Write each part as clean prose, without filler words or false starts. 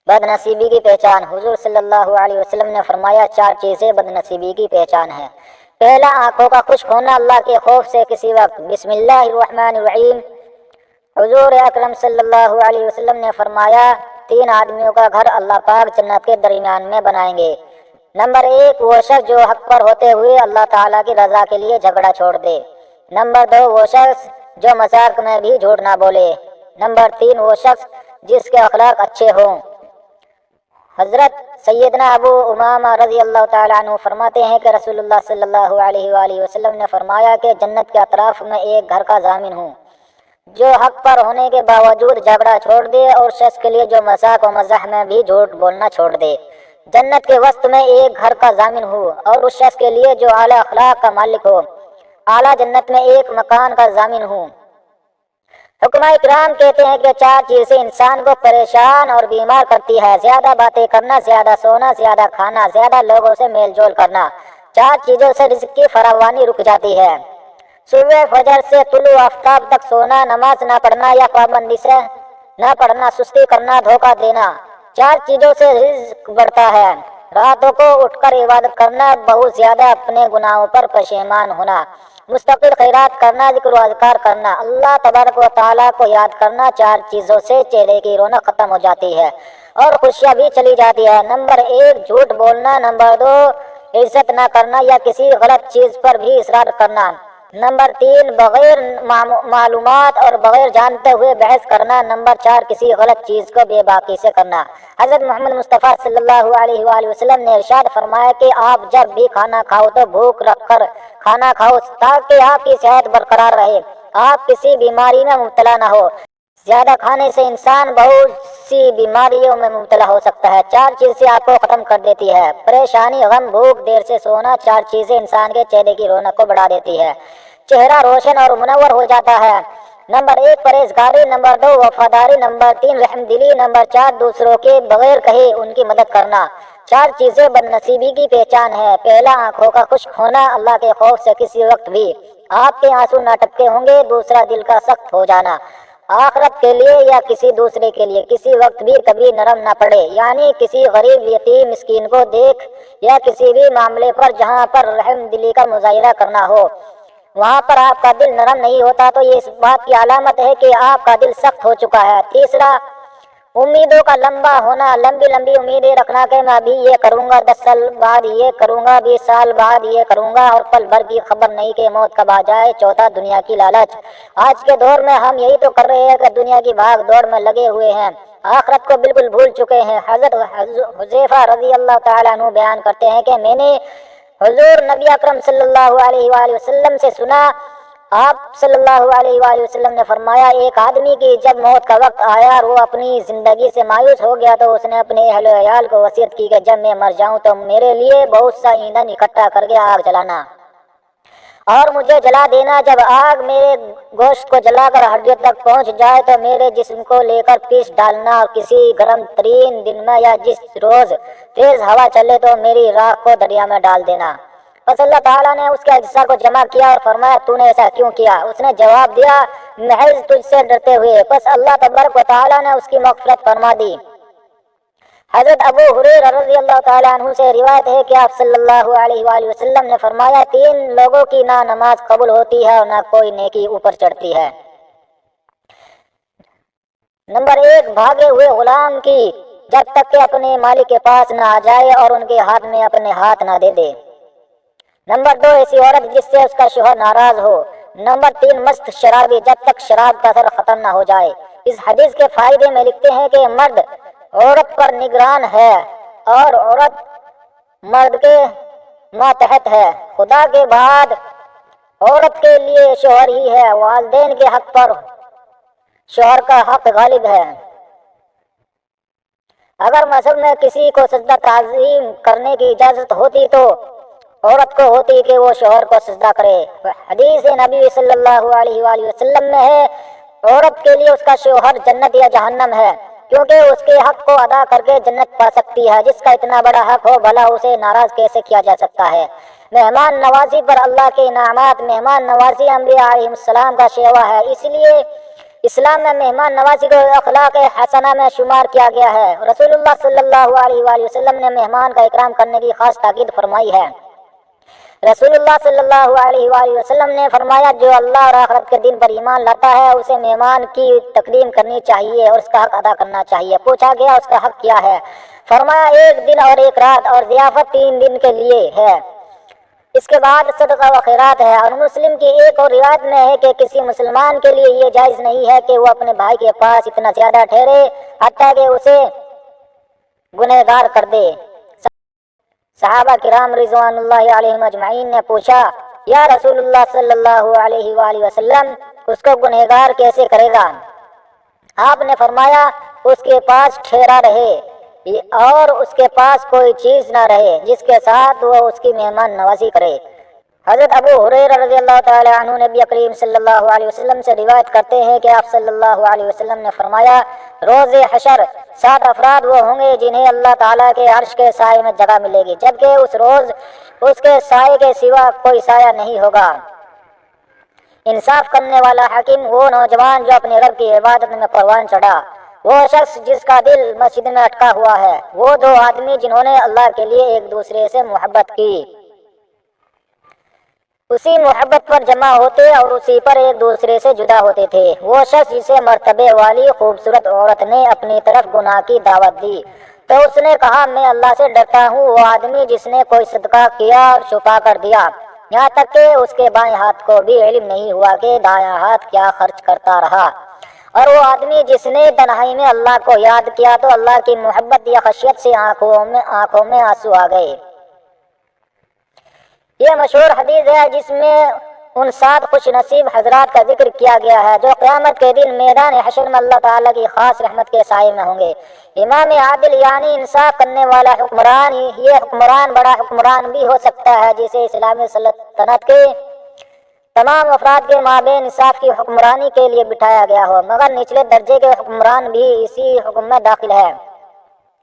بد نصیبی کی پہچان۔ حضور صلی اللہ علیہ وسلم نے فرمایا 4 چیزیں بد نصیبی کی پہچان ہیں۔ پہلا، آنکھوں کا خشک ہونا اللہ کے خوف سے کسی وقت بسم اللہ الرحمن الرحیم۔ حضور اکرم صلی اللہ علیہ وسلم نے فرمایا 3 آدمیوں کا گھر اللہ پاک جنت کے درمیان میں بنائیں گے۔ نمبر 1، وہ شخص جو حق پر ہوتے ہوئے اللہ تعالیٰ کی رضا کے لیے جھگڑا چھوڑ دے۔ نمبر 2، وہ شخص جو مذاق میں بھی جھوٹ نہ بولے۔ نمبر 3، وہ شخص جس کے اخلاق اچھے ہوں۔ حضرت سیدنا ابو امامہ رضی اللہ تعالیٰ عنہ فرماتے ہیں کہ رسول اللہ صلی اللہ علیہ وآلہ وسلم نے فرمایا کہ جنت کے اطراف میں ایک گھر کا ضامن ہوں جو حق پر ہونے کے باوجود جھگڑا چھوڑ دے، اور شخص کے لیے جو مذاق و مزاح میں بھی جھوٹ بولنا چھوڑ دے۔ جنت کے وسط میں ایک گھر کا ضامن ہو اور اس شخص کے لیے جو اعلیٰ اخلاق کا مالک ہو۔ اعلیٰ جنت میں ایک مکان کا ضامن ہوں۔ حکماء کرام کہتے ہیں کہ 4 چیزیں انسان کو پریشان اور بیمار کرتی ہے: زیادہ باتیں کرنا، زیادہ سونا، زیادہ کھانا، زیادہ لوگوں سے میل جول کرنا۔ 4 چیزوں سے رزق کی فراوانی رک جاتی ہے: صبح فجر سے طلوع آفتاب تک سونا، نماز نہ پڑھنا یا پابندی سے نہ پڑھنا، سستی کرنا، دھوکہ دینا۔ 4 چیزوں سے رزق بڑھتا ہے: راتوں کو اٹھ کر عبادت کرنا، بہت زیادہ اپنے گناہوں پر پشیمان ہونا، مستقل خیرات کرنا، ذکر و اذکار کرنا، اللہ تبارک و تعالیٰ کو یاد کرنا۔ 4 چیزوں سے چہرے کی رونق ختم ہو جاتی ہے اور خوشیاں بھی چلی جاتی ہے۔ نمبر 1، جھوٹ بولنا۔ نمبر 2، عزت نہ کرنا یا کسی غلط چیز پر بھی اصرار کرنا۔ نمبر 3، بغیر معلومات اور بغیر جانتے ہوئے بحث کرنا۔ نمبر 4، کسی غلط چیز کو بے باکی سے کرنا۔ حضرت محمد مصطفیٰ صلی اللہ علیہ وآلہ وسلم نے ارشاد فرمایا کہ آپ جب بھی کھانا کھاؤ تو بھوک رکھ کر کھانا کھاؤ تاکہ آپ کی صحت برقرار رہے، آپ کسی بیماری میں مبتلا نہ ہو۔ زیادہ کھانے سے انسان بہت سی بیماریوں میں مبتلا ہو سکتا ہے۔ 4 چیزیں آپ کو ختم کر دیتی ہے: پریشانی، غم، بھوک، دیر سے سونا۔ 4 چیزیں انسان کے چہرے کی رونق کو بڑھا دیتی ہے، چہرہ روشن اور منور ہو جاتا ہے۔ نمبر 1، پرہیزگاری۔ نمبر 2، وفاداری۔ نمبر 3، رحم دلی۔ نمبر 4، دوسروں کے بغیر کہے ان کی مدد کرنا۔ 4 چیزیں بد نصیبی کی پہچان ہے: پہلا، آنکھوں کا خشک ہونا، اللہ کے خوف سے کسی وقت بھی آپ کے آنسو نہ ٹپکے ہوں گے۔ دوسرا، دل کا سخت ہو جانا، آخرت کے لیے یا کسی دوسرے کے لیے کسی وقت بھی کبھی نرم نہ پڑے، یعنی کسی غریب، یتیم، مسکین کو دیکھ یا کسی بھی معاملے پر جہاں پر رحم دلی کا مظاہرہ کرنا ہو وہاں پر آپ کا دل نرم نہیں ہوتا تو یہ اس بات کی علامت ہے کہ آپ کا دل سخت ہو چکا ہے۔ تیسرا، امیدوں کا لمبا ہونا، لمبی امیدیں رکھنا کہ میں ابھی یہ کروں گا، 10 سال بعد یہ کروں گا، 20 سال بعد یہ کروں گا، اور پل بھر کی خبر نہیں کہ موت کب آ جائے۔ چوتھا، دنیا کی لالچ۔ آج کے دور میں ہم یہی تو کر رہے ہیں کہ دنیا کی بھاگ دوڑ میں لگے ہوئے ہیں، آخرت کو بالکل بھول چکے ہیں۔ حضرت حذیفہ رضی اللہ تعالیٰ عنہ بیان کرتے ہیں کہ میں نے حضور نبی اکرم صلی اللہ علیہ وآلہ وسلم سے سنا، آپ صلی اللہ علیہ وآلہ وسلم نے فرمایا ایک آدمی کی جب موت کا وقت آیا اور وہ اپنی زندگی سے مایوس ہو گیا تو اس نے اپنے اہل و عیال کو وصیت کی کہ جب میں مر جاؤں تو میرے لیے بہت سا ایندھن اکٹھا کر کے آگ جلانا اور مجھے جلا دینا۔ جب آگ میرے گوشت کو جلا کر ہڈیوں تک پہنچ جائے تو میرے جسم کو لے کر پیس ڈالنا، اور کسی گرم ترین دن میں یا جس روز تیز ہوا چلے تو میری راکھ کو دریا میں ڈال دینا۔ بس اللہ تعالیٰ نے اس کے اجزاء کو جمع کیا اور فرمایا تو نے ایسا کیوں کیا؟ اس نے جواب دیا محض تجھ سے ڈرتے ہوئے۔ بس اللہ تبارک و تعالیٰ نے اس کی مغفرت فرما دی۔ حضرت ابو ہریرہ رضی اللہ تعالیٰ عنہ سے روایت ہے کہ آپ صلی اللہ علیہ وآلہ وسلم نے فرمایا 3 لوگوں کی نہ نماز قبول ہوتی ہے اور نہ کوئی نیکی اوپر چڑھتی ہے۔ نمبر 1، بھاگے ہوئے غلام کی جب تک کہ اپنے مالک کے پاس نہ آ جائے اور ان کے ہاتھ میں اپنے ہاتھ نہ دے دے۔ نمبر 2، ایسی عورت جس سے اس کا شوہر ناراض ہو۔ نمبر 3، مست شرابی جب تک شراب کا اثر ختم نہ ہو جائے۔ اس حدیث کے فائدے میں لکھتے ہیں کہ مرد عورت پر نگران ہے اور عورت مرد کے ماتحت ہے۔ خدا کے بعد عورت کے لیے شوہر ہی ہے۔ والدین کے حق پر شوہر کا حق غالب ہے۔ اگر مذہب میں کسی کو سجدہ تعظیم کرنے کی اجازت ہوتی تو عورت کو ہوتی کہ وہ شوہر کو سجدہ کرے۔ حدیث نبی صلی اللہ علیہ وآلہ وسلم میں ہے عورت کے لیے اس کا شوہر جنت یا جہنم ہے، کیونکہ اس کے حق کو ادا کر کے جنت پا سکتی ہے۔ جس کا اتنا بڑا حق ہو بھلا اسے ناراض کیسے کیا جا سکتا ہے؟ مہمان نوازی پر اللہ کے انعامات، مہمان نوازی انبیاء علیہ السلام کا شیوا ہے، اس لیے اسلام میں مہمان نوازی کو اخلاق حسنہ میں شمار کیا گیا ہے۔ رسول اللہ صلی اللہ علیہ وآلہ وسلم نے مہمان کا اکرام کرنے کی خاص تاکید فرمائی ہے۔ رسول اللہ صلی اللہ علیہ وآلہ وسلم نے فرمایا جو اللہ اور آخرت کے دن پر ایمان لاتا ہے اسے مہمان کی تقدیم کرنی چاہیے اور اس کا حق ادا کرنا چاہیے۔ پوچھا گیا اس کا حق کیا ہے؟ فرمایا 1 دن اور 1 رات اور ضیافت 3 دن کے لیے ہے، اس کے بعد صدقہ و خیرات ہے۔ اور مسلم کی ایک اور روایت میں ہے کہ کسی مسلمان کے لیے یہ جائز نہیں ہے کہ وہ اپنے بھائی کے پاس اتنا زیادہ ٹھہرے حتیٰ کہ اسے گنہگار کر دے۔ صحابہ کرام رضوان اللہ علیہم اجمعین نے پوچھا یا رسول اللہ صلی اللہ علیہ وآلہ وسلم اس کو گنہگار کیسے کرے گا؟ آپ نے فرمایا اس کے پاس ٹھہرا رہے اور اس کے پاس کوئی چیز نہ رہے جس کے ساتھ وہ اس کی مہمان نوازی کرے۔ حضرت ابو ہریرہ رضی اللہ تعالی عنہ نبی کریم صلی اللہ علیہ وسلم سے روایت کرتے ہیں کہ آپ صلی اللہ علیہ وسلم نے فرمایا روز حشر 7 افراد وہ ہوں گے جنہیں اللہ تعالیٰ کے عرش کے سائے میں جگہ ملے گی، جبکہ اس روز اس کے سائے کے سوا کوئی سایہ نہیں ہوگا۔ انصاف کرنے والا حکیم وہ نوجوان جو اپنے رب کی عبادت میں پروان چڑھا، وہ شخص جس کا دل مسجد میں اٹکا ہوا ہے، وہ 2 آدمی جنہوں نے اللہ کے لیے ایک دوسرے سے محبت کی، اسی محبت پر جمع ہوتے اور اسی پر ایک دوسرے سے جدا ہوتے تھے، وہ شخص جسے مرتبے والی خوبصورت عورت نے اپنی طرف گناہ کی دعوت دی تو اس نے کہا میں اللہ سے ڈرتا ہوں، وہ آدمی جس نے کوئی صدقہ کیا اور چھپا کر دیا یہاں تک کہ اس کے بائیں ہاتھ کو بھی علم نہیں ہوا کہ دایاں ہاتھ کیا خرچ کرتا رہا، اور وہ آدمی جس نے تنہائی میں اللہ کو یاد کیا تو اللہ کی محبت یا خشیت سے آنکھوں میں آنسو آ گئے۔ یہ مشہور حدیث ہے جس میں ان 7 خوش نصیب حضرات کا ذکر کیا گیا ہے جو قیامت کے دن میدان حشر میں اللہ تعالیٰ کی خاص رحمت کے سائے میں ہوں گے۔ امام عادل یعنی انصاف کرنے والا حکمران، یہ حکمران بڑا حکمران بھی ہو سکتا ہے جسے اسلامی سلطنت کے تمام افراد کے مابین انصاف کی حکمرانی کے لیے بٹھایا گیا ہو، مگر نچلے درجے کے حکمران بھی اسی حکم میں داخل ہے۔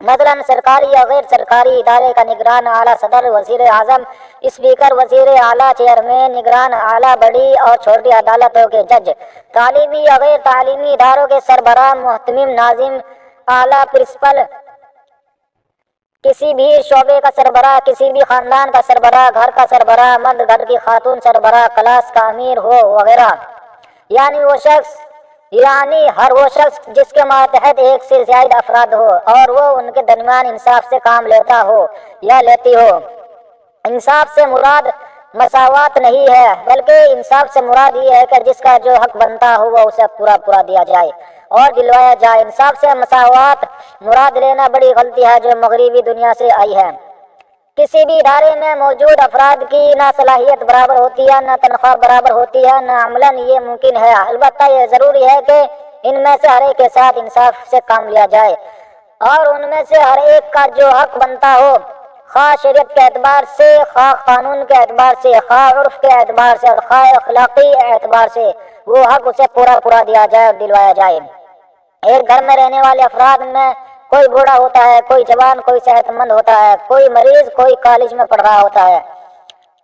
مثلاً سرکاری یا غیر سرکاری ادارے کا نگران اعلیٰ صدر، وزیر اعظم، اسپیکر، وزیر اعلیٰ، چیئرمین، نگران اعلیٰ بڑی اور چھوٹی عدالتوں کے جج، تعلیمی یا غیر تعلیمی اداروں کے سربراہ، محتمم، ناظم، اعلیٰ پرنسپل، کسی بھی شعبے کا سربراہ، کسی بھی خاندان کا سربراہ، گھر کا سربراہ، مرد گھر کی خاتون سربراہ، کلاس کا امیر ہو وغیرہ، یعنی ہر وہ شخص جس کے ماتحت ایک سے زائد افراد ہو اور وہ ان کے درمیان انصاف سے کام لیتا ہو یا لیتی ہو۔ انصاف سے مراد مساوات نہیں ہے بلکہ انصاف سے مراد یہ ہے کہ جس کا جو حق بنتا ہو وہ اسے پورا دیا جائے اور دلوایا جائے۔ انصاف سے مساوات مراد لینا بڑی غلطی ہے جو مغربی دنیا سے آئی ہے۔ کسی بھی ادارے میں موجود افراد کی نہ صلاحیت برابر ہوتی ہے، نہ تنخواہ برابر ہوتی ہے، نہ عملاً یہ ممکن ہے۔ البتہ یہ ضروری ہے کہ ان میں سے ہر ایک کے ساتھ انصاف سے کام لیا جائے اور ان میں سے ہر ایک کا جو حق بنتا ہو، خواہ شریعت کے اعتبار سے، خواہ قانون کے اعتبار سے، خواہ عرف کے اعتبار سے، خواہ اخلاقی اعتبار سے، وہ حق اسے پورا دیا جائے اور دلوایا جائے۔ ایک گھر میں رہنے والے افراد میں کوئی بوڑھا ہوتا ہے، کوئی جوان، کوئی صحت مند ہوتا ہے، کوئی مریض، کوئی کالج میں پڑھ رہا ہوتا ہے،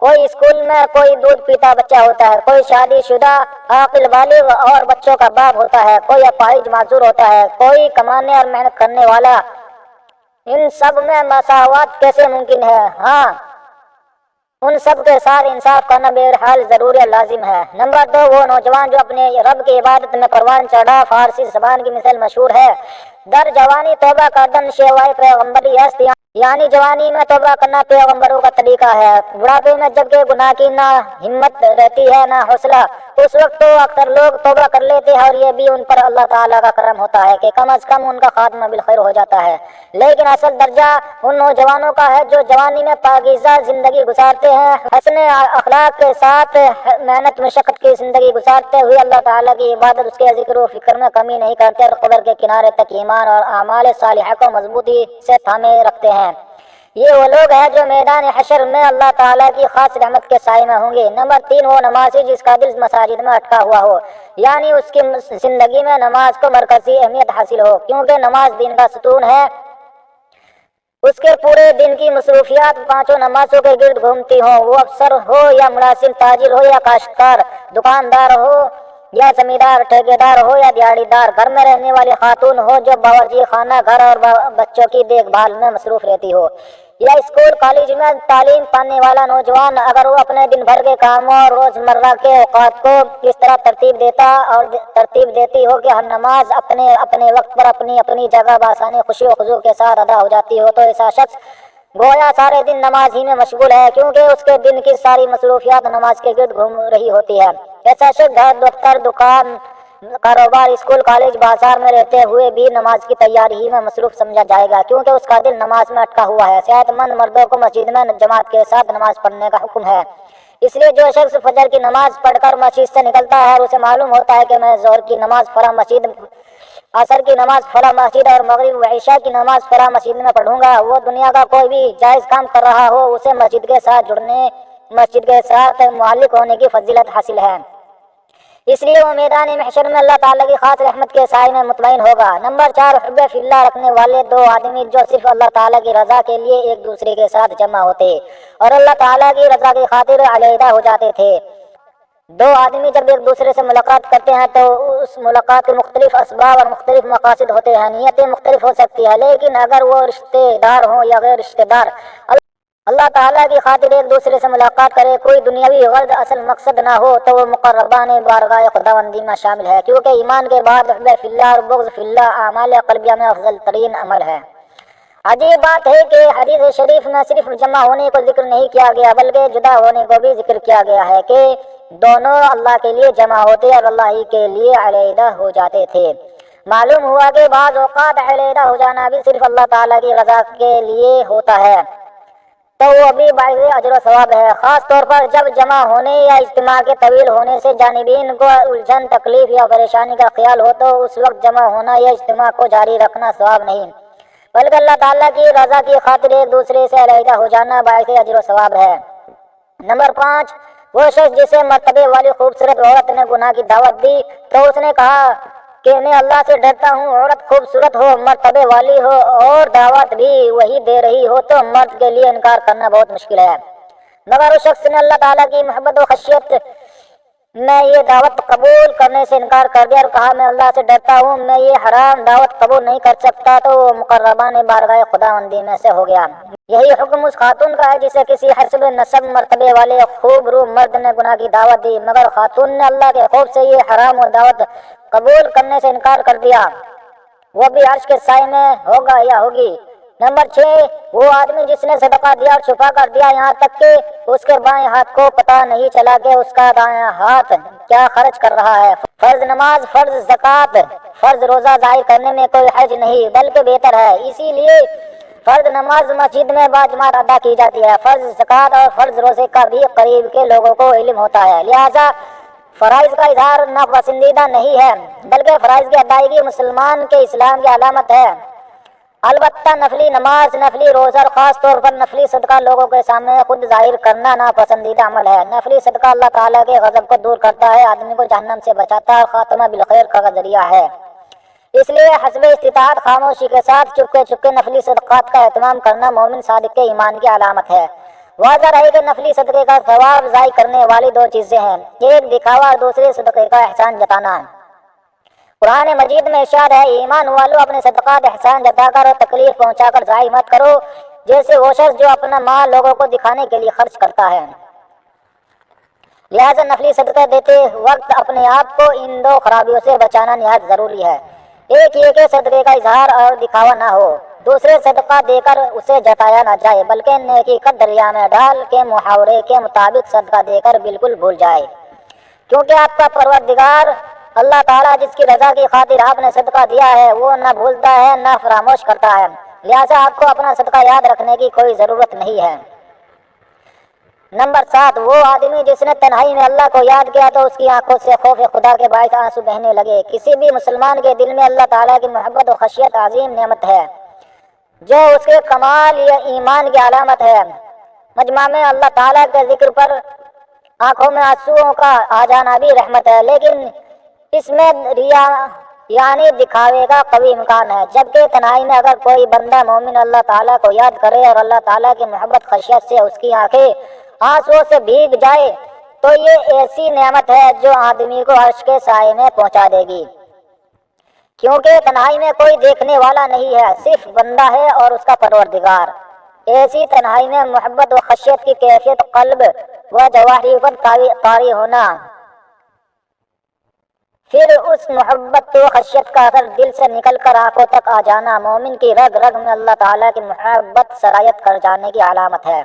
کوئی اسکول میں، کوئی دودھ پیتا بچہ ہوتا ہے، کوئی شادی شدہ عاقل بالغ اور بچوں کا باپ ہوتا ہے، کوئی اپاہج معذور ہوتا ہے، کوئی کمانے اور محنت کرنے والا۔ ان سب میں مساوات کیسے ممکن ہے؟ ہاں، ان سب کے ساتھ انصاف کرنا بہرحال ضروری لازم ہے۔ نمبر 2، وہ نوجوان جو اپنے رب کی عبادت میں پروان چڑھا۔ فارسی زبان کی مثال مشہور ہے، در جوانی توبہ کردن شیوائے پیغمبری است، یعنی جوانی میں توبہ کرنا پیغمبروں کا طریقہ ہے۔ بڑھاپے میں جبکہ گناہ کی نہ ہمت رہتی ہے نہ حوصلہ، اس وقت تو اکثر لوگ توبہ کر لیتے ہیں اور یہ بھی ان پر اللہ تعالیٰ کا کرم ہوتا ہے کہ کم از کم ان کا خاتمہ بالخیر ہو جاتا ہے۔ لیکن اصل درجہ ان نوجوانوں کا ہے جو جوانی میں پاکیزہ زندگی گزارتے ہیں، حسن اخلاق کے ساتھ محنت مشقت کی زندگی گزارتے ہوئے اللہ تعالیٰ کی عبادت، اس کے ذکر و فکر میں کمی نہیں کرتے اور قبر کے کنارے تک ایمان اور اعمال صالحہ کو مضبوطی سے تھامے رکھتے ہیں۔ یہ وہ لوگ ہیں جو میدان حشر میں اللہ تعالیٰ کی خاص رحمت کے سائے میں ہوں گے۔ نمبر 3، وہ نمازی جس کا دل مساجد میں اٹکا ہوا ہو، یعنی اس کی زندگی میں نماز کو مرکزی اہمیت حاصل ہو، کیونکہ نماز دین کا ستون ہے۔ اس کے پورے دن کی مصروفیات 5 نمازوں کے گرد گھومتی ہوں، وہ افسر ہو یا ملازم، تاجر ہو یا کاشتکار، دکاندار ہو یا زمیندار ٹھیکیدار ہو یا دیہڑی دار، گھر میں رہنے والی خاتون ہو جو باورچی خانہ گھر اور بچوں کی دیکھ بھال میں مصروف رہتی ہو، یا اسکول کالج میں تعلیم پانے والا نوجوان، اگر وہ اپنے دن بھر کے کاموں اور روزمرہ کے اوقات کو اس طرح ترتیب دیتی ہو کہ ہر نماز اپنے اپنے وقت پر اپنی اپنی جگہ بآسانی خوشی و خضوع کے ساتھ ادا ہو جاتی ہو، تو ایسا شخص گویا سارے دن نماز ہی میں مشغول ہے، کیونکہ اس کے دن کی ساری مصروفیات نماز کے گرد گھوم رہی ہوتی ہے۔ ایسا شخص گھر، دفتر، دکان، کاروبار، اسکول، کالج، بازار میں رہتے ہوئے بھی نماز کی تیاری ہی میں مصروف سمجھا جائے گا، کیونکہ اس کا دل نماز میں اٹکا ہوا ہے۔ صحت مند مردوں کو مسجد میں جماعت کے ساتھ نماز پڑھنے کا حکم ہے، اس لیے جو شخص فجر کی نماز پڑھ کر مسجد سے نکلتا ہے اور اسے معلوم ہوتا ہے کہ میں ظہر کی نماز فلاں مسجد، عصر کی نماز فلاں مسجد اور مغرب و عشاء کی نماز فلاں مسجد میں پڑھوں گا، وہ دنیا کا کوئی بھی جائز کام کر رہا ہو، اسے مسجد کے ساتھ معلق ہونے کی فضیلت حاصل ہے، اس لیے وہ میدان محشر میں اللہ تعالیٰ کی خاص رحمت کے سائے میں مطمئن ہوگا۔ نمبر 4، حب فی اللہ رکھنے والے دو آدمی جو صرف اللہ تعالیٰ کی رضا کے لیے ایک دوسرے کے ساتھ جمع ہوتے اور اللہ تعالیٰ کی رضا کی خاطر علیحدہ ہو جاتے تھے۔ دو آدمی جب ایک دوسرے سے ملاقات کرتے ہیں تو اس ملاقات کے مختلف اسباب اور مختلف مقاصد ہوتے ہیں، نیتیں مختلف ہو سکتی ہیں، لیکن اگر وہ رشتے دار ہوں یا غیر رشتے دار، اللہ تعالیٰ کی خاطر ایک دوسرے سے ملاقات کرے، کوئی دنیاوی غرض اصل مقصد نہ ہو، تو وہ مقربان بارگاہ خداوندی میں شامل ہے، کیونکہ ایمان کے بعد حب فی اللہ اور بغض فی اللہ اعمال قلبیہ میں افضل ترین عمل ہے۔ عجیب بات ہے کہ حدیث شریف میں صرف جمع ہونے کو ذکر نہیں کیا گیا بلکہ جدا ہونے کو بھی ذکر کیا گیا ہے کہ دونوں اللہ کے لیے جمع ہوتے اور اللہ ہی کے لیے علیحدہ ہو جاتے تھے۔ معلوم ہوا کہ بعض اوقات علیحدہ ہو جانا بھی صرف اللہ تعالیٰ کی رضا کے لیے ہوتا ہے، تو وہ بھی باعث اجر و ثواب ہے، خاص طور پر جب جمع ہونے یا اجتماع کے طویل ہونے سے جانبین کو الجھن، تکلیف یا پریشانی کا خیال ہو، تو اس وقت جمع ہونا یا اجتماع کو جاری رکھنا ثواب نہیں بلکہ اللہ تعالیٰ کی رضا کی خاطر ایک دوسرے سے علیحدہ ہو جانا باعث اجر و ثواب ہے۔ نمبر 5، وہ شخص جسے مرتبے والی خوبصورت عورت نے گناہ کی دعوت دی تو اس نے کہا کہ میں اللہ سے ڈرتا ہوں، عورت خوبصورت ہو، مرتبے والی ہو اور دعوت بھی وہی دے رہی ہو تو مرد کے لیے انکار کرنا بہت مشکل ہے، مگر اس شخص نے اللہ تعالیٰ کی محبت و خشیت میں یہ دعوت قبول کرنے سے انکار کر دیا اور کہا میں اللہ سے ڈرتا ہوں، میں یہ حرام دعوت قبول نہیں کر سکتا، تو وہ مقربان بارگاہ خداوندی میں سے ہو گیا۔ یہی حکم اس خاتون کا ہے جسے کسی حسب نسب مرتبے والے خوب رو مرد نے گناہ کی دعوت دی، مگر خاتون نے اللہ کے خوف سے یہ حرام و دعوت قبول کرنے سے انکار کر دیا، وہ بھی عرش کے سائے میں ہوگا یا ہوگی۔ نمبر 6، وہ آدمی جس نے صدقہ دیا اور چھپا کر دیا یہاں تک کہ اس کے بائیں ہاتھ کو پتہ نہیں چلا کہ اس کا دائیں ہاتھ کیا خرچ کر رہا ہے۔ فرض نماز، فرض زکوٰۃ، فرض روزہ ظاہر کرنے میں کوئی حرج نہیں بلکہ بہتر ہے، اسی لیے فرض نماز مسجد میں باجماعت ادا کی جاتی ہے، فرض زکوٰۃ اور فرض روزے کا بھی قریب کے لوگوں کو علم ہوتا ہے، لہذا فرائض کا اظہار ناپسندیدہ نہیں ہے بلکہ فرائض کی ادائیگی مسلمان کے اسلام کی علامت ہے۔ البتہ نفلی نماز، نفلی روزہ اور خاص طور پر نفلی صدقہ لوگوں کے سامنے خود ظاہر کرنا ناپسندیدہ عمل ہے۔ نفلی صدقہ اللہ تعالیٰ کے غضب کو دور کرتا ہے، آدمی کو جہنم سے بچاتا ہے اور خاتمہ بالخیر کا ذریعہ ہے، اس لیے حسب استطاعت خاموشی کے ساتھ چپکے چپکے نفلی صدقات کا اہتمام کرنا مومن صادق کے ایمان کی علامت ہے۔ واضح رہے کہ نفلی صدقے کا ثواب ضائع کرنے والی دو چیزیں ہیں، ایک دکھاوا اور دوسرے صدقے کا احسان جتانا۔ قرآن مجید میں ارشاد ہے، ایمان والو اپنے صدقات احسان جتا کر اور تکلیف پہنچا کر ضائع مت کرو، جیسے وہ شخص جو اپنا مال لوگوں کو دکھانے کے لیے خرچ کرتا ہے۔ لہٰذا نفلی صدقہ دیتے وقت اپنے آپ کو ان دو خرابیوں سے بچانا نہایت ضروری ہے، ایک یہ کہ صدقے کا اظہار اور دکھاوا نہ ہو، دوسرے صدقہ دے کر اسے جتایا نہ جائے بلکہ نیکی کا دریا میں ڈال کے محاورے کے مطابق صدقہ دے کر بالکل بھول جائے، کیونکہ آپ کا پروردگار اللہ تعالیٰ جس کی رضا کی خاطر آپ نے صدقہ دیا ہے وہ نہ بھولتا ہے نہ فراموش کرتا ہے، لہٰذا آپ کو اپنا صدقہ یاد رکھنے کی کوئی ضرورت نہیں ہے۔ نمبر 7، وہ آدمی جس نے تنہائی میں اللہ کو یاد کیا تو اس کی آنکھوں سے خوف خدا کے باعث آنسو بہنے لگے۔ کسی بھی مسلمان کے دل میں اللہ تعالیٰ کی محبت و خشیت عظیم نعمت ہے جو اس کے کمال یا ایمان کی علامت ہے۔ مجمع میں اللہ تعالیٰ کے ذکر پر آنکھوں میں آنسوؤں کا آ جانا بھی رحمت ہے، لیکن اس میں ریا یعنی دکھاوے کا قوی امکان ہے، جبکہ تنہائی میں اگر کوئی بندہ مومن اللہ تعالیٰ کو یاد کرے اور اللہ تعالیٰ کی محبت خشیت سے اس کی آنکھیں آنسوؤں سے بھیگ جائے تو یہ ایسی نعمت ہے جو آدمی کو عرش کے سائے میں پہنچا دے گی، کیونکہ تنہائی میں کوئی دیکھنے والا نہیں ہے، صرف بندہ ہے اور اس کا پروردگار۔ ایسی تنہائی میں محبت و خشیت کی کیفیت قلب و جوارح پر طاری ہونا، پھر اس محبت و خشیت کا اثر دل سے نکل کر آنکھوں تک آ جانا مومن کی رگ رگ میں اللہ تعالیٰ کی محبت سرایت کر جانے کی علامت ہے۔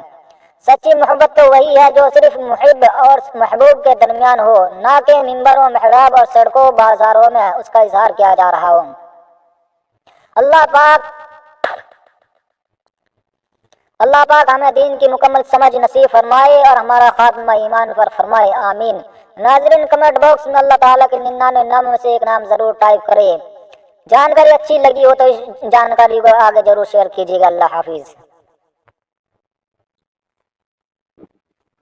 سچی محبت تو وہی ہے جو صرف محب اور محبوب کے درمیان ہو، نہ کہ ممبر و محراب اور سڑکوں بازاروں میں اس کا اظہار کیا جا رہا ہو۔ اللہ پاک ہمیں دین کی مکمل سمجھ نصیب فرمائے اور ہمارا خاتمہ ایمان پر فرمائے، آمین۔ ناظرین، کمنٹ باکس میں اللہ تعالیٰ کے 99 ناموں میں سے ایک نام ضرور ٹائپ کرے۔ جانکاری اچھی لگی ہو تو اس جانکاری کو آگے ضرور شیئر کیجیے گا۔ اللہ حافظ۔